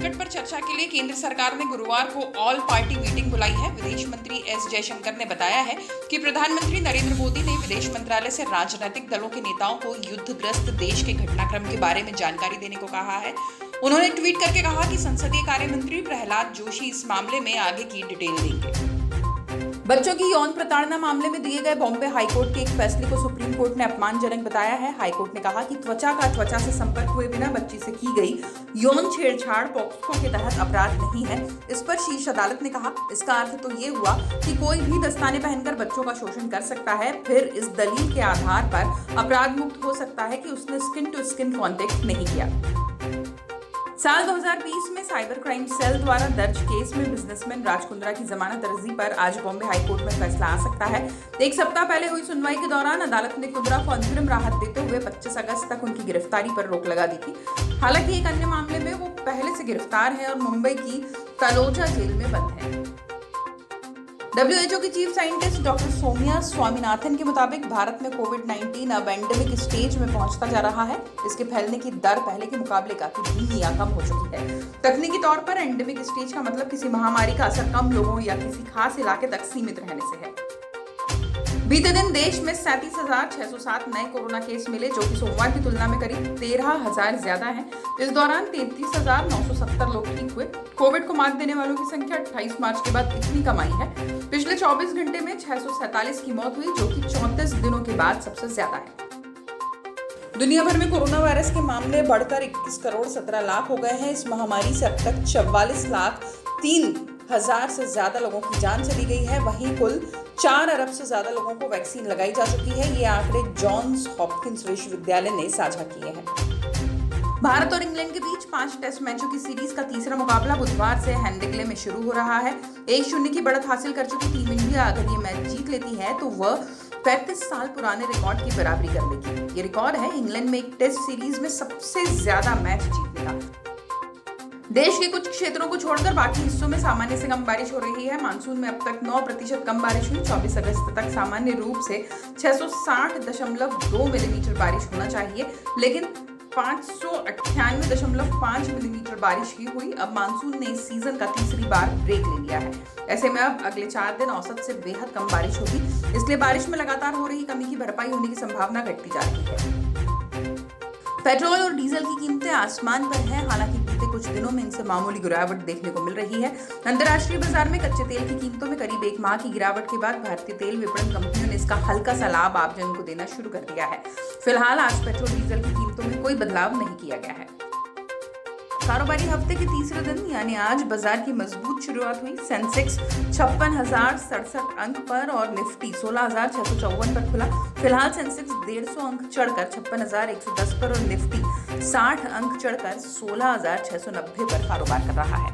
संकट पर चर्चा के लिए केंद्र सरकार ने गुरुवार को ऑल पार्टी मीटिंग बुलाई है। विदेश मंत्री एस जयशंकर ने बताया है कि प्रधानमंत्री नरेंद्र मोदी ने विदेश मंत्रालय से राजनीतिक दलों के नेताओं को युद्धग्रस्त देश के घटनाक्रम के बारे में जानकारी देने को कहा है। उन्होंने ट्वीट करके कहा कि संसदीय कार्य मंत्री प्रहलाद जोशी इस मामले में आगे की डिटेल देंगे। बच्चों की यौन प्रताड़ना मामले में दिए गए बॉम्बे हाईकोर्ट के एक फैसले को सुप्रीम कोर्ट ने अपमानजनक बताया है। हाईकोर्ट ने कहा कि त्वचा से संपर्क हुए बिना बच्ची से की गई यौन छेड़छाड़ पॉक्सो के तहत अपराध नहीं है। इस पर शीर्ष अदालत ने कहा, इसका अर्थ तो ये हुआ कि कोई भी दस्ताने पहनकर बच्चों का शोषण कर सकता है, फिर इस दलील के आधार पर अपराध मुक्त हो सकता है कि उसने स्किन टू स्किन कॉन्टेक्ट नहीं किया। साल 2020 में साइबर क्राइम सेल द्वारा दर्ज केस में बिजनेसमैन राज कुंद्रा की जमानत अर्जी पर आज बॉम्बे हाईकोर्ट में फैसला आ सकता है। एक सप्ताह पहले हुई सुनवाई के दौरान अदालत ने कुंद्रा को अंतरिम राहत देते हुए 25 अगस्त तक उनकी गिरफ्तारी पर रोक लगा दी थी। हालांकि एक अन्य मामले में वो पहले से गिरफ्तार है और मुंबई की तलोजा जेल में बंद है। WHO की chief scientist doctor Soumya Swaminathan के मुताबिक भारत में कोविड-19 अब एंडेमिक स्टेज में पहुंचता जा रहा है। इसके फैलने की दर पहले के मुकाबले काफी धीमी या कम हो चुकी है। तकनीकी तौर पर एंडेमिक स्टेज का मतलब किसी महामारी का असर कम लोगों या किसी खास इलाके तक सीमित रहने से है। बीते दिन देश में 37,607 नए कोरोना केस मिले, जो कि सोमवार की तुलना में करीब 13,000 ज्यादा हैं। इस दौरान 33,970 लोग ठीक हुए। कोविड को मात देने वालों की संख्या 28 मार्च के बाद इतनी कम आई है। पिछले 24 घंटे में 647 की मौत हुई, जो कि 34 दिनों के बाद सबसे ज्यादा है। दुनिया भर में कोरोना वायरस के मामले बढ़कर 21 करोड़ 17 लाख हो गए हैं। इस महामारी से अब तक 44 लाख 3 हजार से ज्यादा लोगों की जान चली गई है। वहीं कुल 4 अरब से ज्यादा लोगों को वैक्सीन लगाई जा चुकी है। ये आंकड़े जॉन्स हॉपकिंस विश्वविद्यालय ने साझा किए हैं। भारत और इंग्लैंड के बीच 5 टेस्ट मैचों की सीरीज का तीसरा मुकाबला बुधवार से हेडिंग्ले में शुरू हो रहा है। 1-0 की बढ़त हासिल कर चुकी टीम इंडिया अगर ये मैच जीत लेती है तो वह 35 साल पुराने रिकॉर्ड की बराबरी कर लेगी। ये रिकॉर्ड है इंग्लैंड में एक टेस्ट सीरीज में सबसे ज्यादा मैच जीतने का। देश के कुछ क्षेत्रों को छोड़कर बाकी हिस्सों में सामान्य से कम बारिश हो रही है। मानसून में अब तक 9% कम बारिश हुई। 24 अगस्त तक सामान्य रूप से 660.2 मिलीमीटर बारिश होना चाहिए, लेकिन 598.5 मिलीमीटर बारिश ही हुई। अब मानसून ने इस सीजन का तीसरी बार ब्रेक ले लिया है। ऐसे में अब अगले 4 दिन औसत से बेहद कम बारिश होगी, इसलिए बारिश में लगातार हो रही कमी की भरपाई होने की संभावना घटती जा रही है। पेट्रोल और डीजल की कीमतें आसमान पर हैं। हालांकि बीते कुछ दिनों में इनसे मामूली गिरावट देखने को मिल रही है। अंतर्राष्ट्रीय बाजार में कच्चे तेल की कीमतों में करीब 1 माह की गिरावट के बाद भारतीय तेल विपणन कंपनियों ने इसका हल्का सा लाभ आमजन को देना शुरू कर दिया है। फिलहाल आज पेट्रोल डीजल की कीमतों में कोई बदलाव नहीं किया गया है। कारोबारी हफ्ते के तीसरे दिन यानी आज बाजार की मजबूत शुरुआत हुई। सेंसेक्स 56,067 अंक पर और निफ्टी 16,654 पर खुला। फिलहाल सेंसेक्स 150 अंक चढ़कर 56,110 पर और निफ्टी 60 अंक चढ़कर 16,690 पर कारोबार कर रहा है।